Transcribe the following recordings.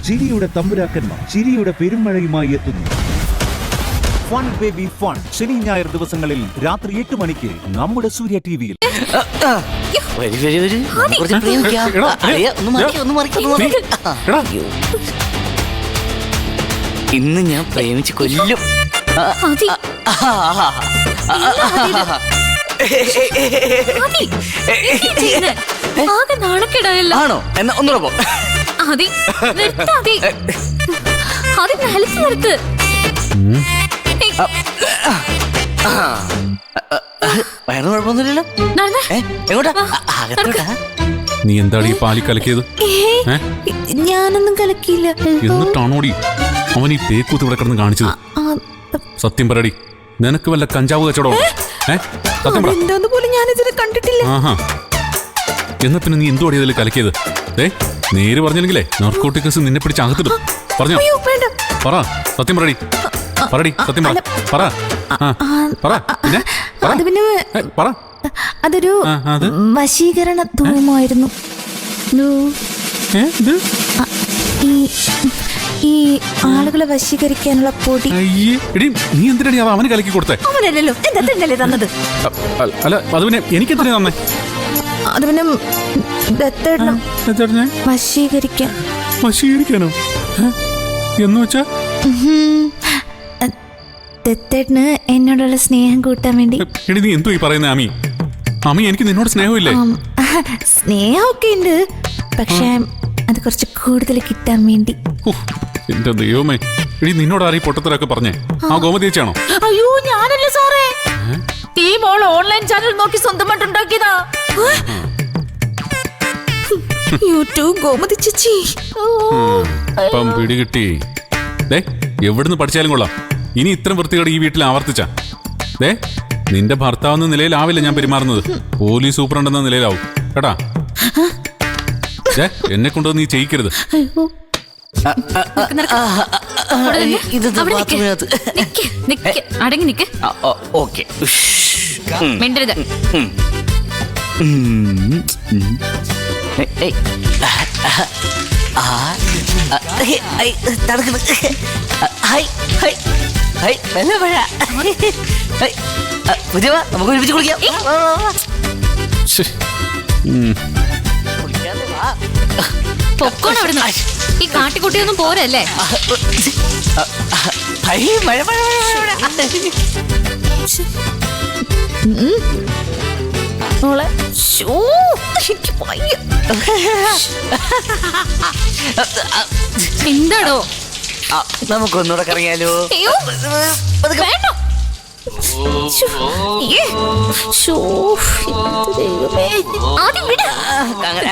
ചിരിയുടെ തമ്പുരാക്കന്മാർ ചിരിയുടെ പെരുമഴയുമായി എത്തുന്നു. ഫൺ ബേബി ഫൺ ശനി ഞായർ ദിവസങ്ങളിൽ രാത്രി 8 മണിക്ക് നമ്മുടെ സൂര്യ ടിവിയിൽ. ഇന്ന് ഞാൻ പ്രേമിച്ച് കൊല്ലും. ആണോ? എന്നാ ഒന്നുകൂടെ പോ. വയറിന് കുഴപ്പമൊന്നുമില്ലല്ലോ. എങ്ങോട്ടാ? നീ എന്താണ് ഈ പാലി കലക്കിയത്? ഞാനൊന്നും കലക്കിയില്ല. എന്നിട്ടാണോടി അവൻ ഈ പേക്കൂത്ത് ഇവിടെ കിടന്ന് കാണിച്ചത്? സത്യം പറയടി, നിനക്ക് വല്ല കഞ്ചാവ് കച്ചവടം? എന്തോന്ന് പോലും ഞാനിതിനെ കണ്ടിട്ടില്ല. എന്നാ പിന്നെ നീ എന്തുവാടി അതിൽ കലക്കിയത്? നേര് പറഞ്ഞില്ലെങ്കിലേ നാർക്കോട്ടിക്സ് നിന്നെ പിടിച്ച് അകത്തിടും. പറഞ്ഞോ? പറ, സത്യം പറയടി. പറടി, സത്യം പറ. പറ. പറ. അതൊരു വശീകരണ ധൂമമായിരുന്നു. ഈ ആളുകളെ വശീകരിക്കാനുള്ള പൊടി. നീ എന്തിനാണ് അവന് കലക്കി കൊടുത്തേ? അവനല്ലല്ലോ, എന്താ തന്നത്? അല്ല, അത് പിന്നെ എനിക്ക് എന്തിനാ തന്നെ? അത് പിന്നെ വശീകരിക്കാനോ എന്ന് വെച്ചാ? ദത്തേട്ടന് എന്നോടുള്ള സ്നേഹം കൂട്ടാൻ വേണ്ടി. എടി നീ എന്തോ ഈ പറയുന്നേ ആമി? ആമി, എനിക്ക് നിന്നോട് സ്നേഹമില്ലേ? സ്നേഹമൊക്കെ ഉണ്ട്, പക്ഷെ അത് കുറച്ച് കൂടുതൽ കിട്ടാൻ വേണ്ടി. എന്റെ ദൈവമേ, എടി നിന്നോട് ആരീ പൊട്ടത്തരൊക്കെ പറഞ്ഞേ? ആ ഗോമതി ചേച്ചിയാണോ? അയ്യോ, ഞാനല്ല സാറേ. ഈ മോൾ ഓൺലൈൻ ചാനൽ നോക്കി സ്വന്തമായിട്ട് ഉണ്ടാക്കിയതാ. യൂട്യൂബ് ഗോമതി ചേച്ചി. ഇപ്പം പിടികിട്ടി. എവിടുന്ന് പഠിച്ചാലും കൊള്ളാം, ഇനി ഇത്തരം വൃത്തികേട് ഈ വീട്ടിൽ ആവർത്തിച്ച നിന്റെ ഭർത്താവെന്ന നിലയിലാവില്ല ഞാൻ പെരുമാറുന്നത്. പോലീസ് സൂപ്രണ്ട് എന്ന നിലയിലാവും കേട്ടാ. എന്നെ കൊണ്ടൊന്നും നീ ചെയ്യിക്കരുത്. അടങ്ങി നിക്ക്. മിണ്ടരുത്. നമുക്ക് ഒരുമിച്ച് കുളിക്കാം. പൊക്കോണം അവിടുന്ന്. ഈ കാട്ടിക്കുട്ടിയൊന്നും പോരല്ലേ? മഴ മഴ മോളെ, എന്താടോ? നമുക്കൊന്നുകൂടെ കറങ്ങിയാലോ?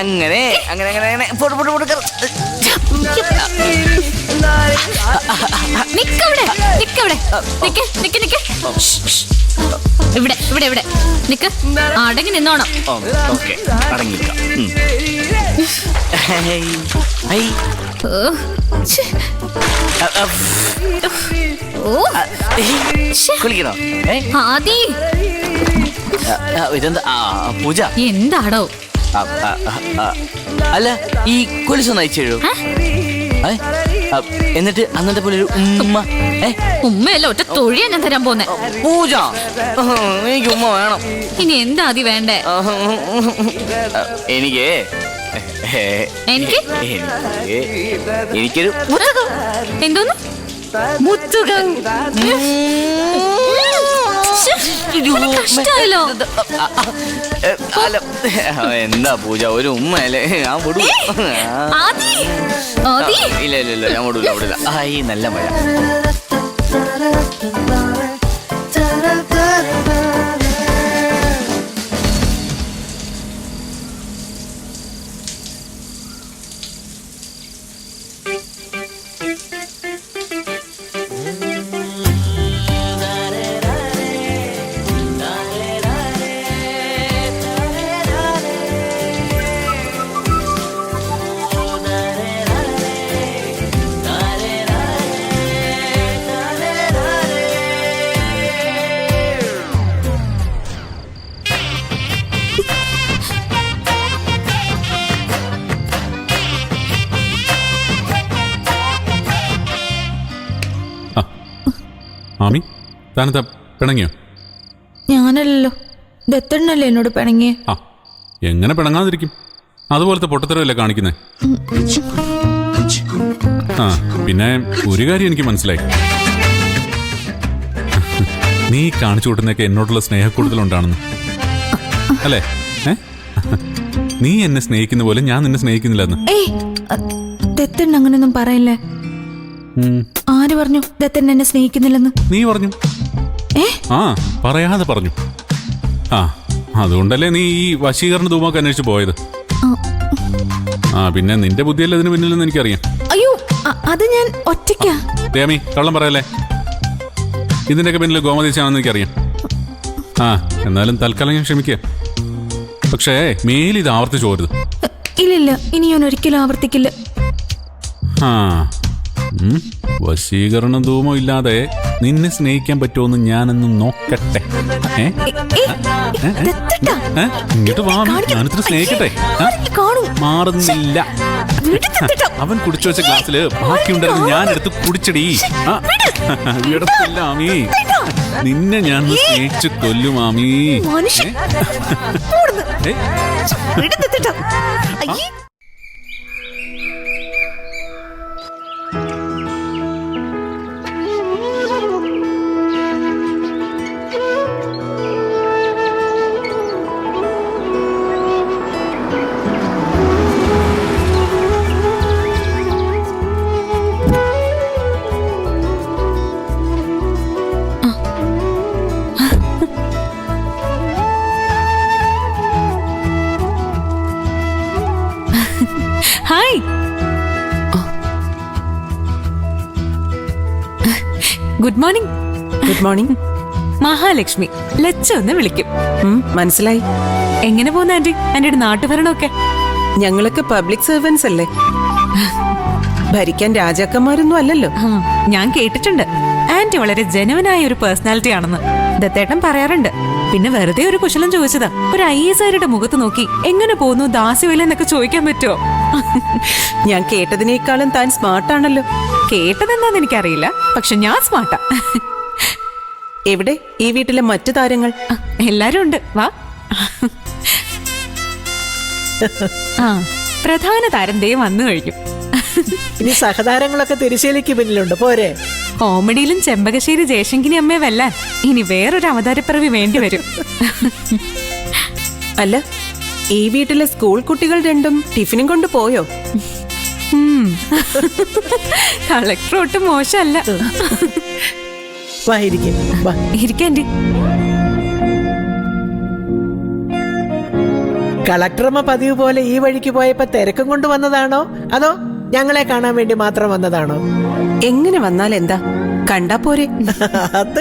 അങ്ങനെ അങ്ങനെ അങ്ങനെ ഇവിടെ ഇവിടെ ഇവിടെ നിക്ക്. അടങ്ങി നിന്നോണം. അടങ്ങിക്കാം. കുളിക്കണോ? ഇതെന്താ പൂജ? എന്താടോ? അല്ല, ഈ കൊലുസൊന്ന് അയച്ചു. എന്നിട്ട് അന്നത്തെ പോലെ ഒരു ഉമ്മ. ഉമ്മയല്ല, ഒറ്റ തൊഴിയാ ഞാൻ തരാൻ പോന്നെ. പൂജ, എനിക്ക് ഉമ്മ വേണം. ഇനി എന്താ അതി വേണ്ടേ? എനിക്കൊരു എന്തോന്ന്? മുത്തുകം. കഷ്ടായല്ലോ. എന്താ പൂജ, ഒരു ഉമ്മ അല്ലേ? ഞാൻ വിടൂ. ഇല്ല ഇല്ല ഇല്ല, ഞാൻ വിടൂല വിടില്ല. ഈ നല്ല മഴ. ആമി താനെന്താ പിണങ്ങിയോ? ഞാനല്ലല്ലോ, ദത്തണ്ണല്ലേ എന്നോട് പിണങ്ങിയേ. ആ എങ്ങനെ പിണങ്ങാതിരിക്കും? അതുപോലത്തെ പൊട്ടത്തരമല്ലേ കാണിക്കുന്നേ. ആ പിന്നെ ഒരു കാര്യം എനിക്ക് മനസ്സിലായി. നീ കാണിച്ചു കൂട്ടുന്നൊക്കെ എന്നോടുള്ള സ്നേഹക്കൂടുതലുണ്ടാണെന്ന് അല്ലേ? നീ എന്നെ സ്നേഹിക്കുന്ന പോലെ ഞാൻ നിന്നെ സ്നേഹിക്കുന്നില്ലെന്ന്. ഏയ് ദത്തണ്ണ അങ്ങനെയൊന്നും പറയില്ലേ. ആര് പറഞ്ഞു ദത്തണ്ണ എന്നെ സ്നേഹിക്കുന്നില്ലെന്ന്? നീ പറഞ്ഞു. ആ പറയാതെ പറഞ്ഞു. ആ അതുകൊണ്ടല്ലേ നീ ഈ വശീകരണ ധൂമൊക്കെ അന്വേഷിച്ച് പോയത്. ആ പിന്നെ നിന്റെ ബുദ്ധിയല്ലേ ഇതിന് പിന്നിലെന്ന് എനിക്കറിയാം. അയ്യോ അത് ഞാൻ ഒറ്റയ്ക്കാ. ദേമി കള്ളം പറയല്ലേ. ഇതിന്റെയൊക്കെ പിന്നിൽ ഗോമതീശാണെന്ന് എനിക്കറിയാം. ആ എന്നാലും തൽക്കാലം ഞാൻ ക്ഷമിക്കുക. പക്ഷേ മേലിത് ആവർത്തിച്ച് പോരുത്. ഇല്ലില്ല, ഇനി ഞാൻ ഒരിക്കലും ആവർത്തിക്കില്ല. ആ വശീകരണ ധൂമം ഇല്ലാതെ നിന്നെ സ്നേഹിക്കാൻ പറ്റുമോന്ന് ഞാനൊന്ന് നോക്കട്ടെ. ഇങ്ങോട്ട് വാ, ഞാനിത്ര സ്നേഹിക്കട്ടെ. മാറുന്നില്ല. അവൻ കുടിച്ചു വെച്ച ഗ്ലാസ്സില് ബാക്കിയുണ്ടായിരുന്നു, ഞാൻ എടുത്ത് കുടിച്ചടി. ഇടത്തില്ല മാമി, നിന്നെ ഞാൻ സ്നേഹിച്ചു കൊല്ലും മാമി. Hi. Good morning. Good morning. Mahalakshmi Lacha ഒന്ന് വിളിക്കും. മനസ്സിലായി. എങ്ങനെ പോകുന്ന ആന്റി? ആന്റിയുടെ നാട്ടുഭരണമൊക്കെ? ഞങ്ങളൊക്കെ പബ്ലിക് സർവൻസ് അല്ലേ, ഭരിക്കാൻ രാജാക്കന്മാരൊന്നും അല്ലല്ലോ. ഞാൻ കേട്ടിട്ടുണ്ട് ആന്റി വളരെ ജനുവനായ ഒരു പേഴ്സണാലിറ്റി ആണെന്ന് ദത്തേട്ടൻ പറയാറുണ്ട്. പിന്നെ വെറുതെ ഒരു കുശലം ചോദിച്ചതാ. ഒരു IAS മുഖത്ത് നോക്കി എങ്ങനെ പോകുന്നു ദാസ്യവില്ല എന്നൊക്കെ ചോദിക്കാൻ പറ്റുമോ? ഞാൻ കേട്ടതിനേക്കാളും താൻ സ്മാർട്ടാണല്ലോ. കേട്ടതെന്താന്ന് എനിക്കറിയില്ല, പക്ഷെ ഞാൻ സ്മാർട്ടാ. എവിടെ ഈ വീട്ടിലെ മറ്റു താരങ്ങൾ? എല്ലാരും ഉണ്ട്, വാ. ആ പ്രധാന താരം ദേ വന്നു കഴിഞ്ഞു. ഇനി സഹതാരങ്ങളൊക്കെ തിരിശീലയ്ക്ക് പിന്നിലുണ്ട്, പോരെ? കോമഡിയിലും ചെമ്പകശ്ശേരി ജയശങ്കിനി അമ്മയെ വെല്ലാൻ ഇനി വേറൊരു അവതാരപ്പിറവി വേണ്ടി വരും. അല്ല, ഈ വീട്ടിലെ സ്കൂൾ കുട്ടികൾ രണ്ടും ടിഫിനും കൊണ്ട് പോയോ? കളക്ടർ ഒട്ടും മോശമല്ല. വാ ഇരിക്കും. ഇരിക്കാൻറ്റി. കളക്ടറമ്മ പതിവ് പോലെ ഈ വഴിക്ക് പോയപ്പോ തിരക്കും കൊണ്ട് വന്നതാണോ അതോ ഞങ്ങളെ കാണാൻ വേണ്ടി മാത്രം വന്നതാണോ? എങ്ങനെ വന്നാൽ എന്താ, കണ്ടാ പോരെ. അത്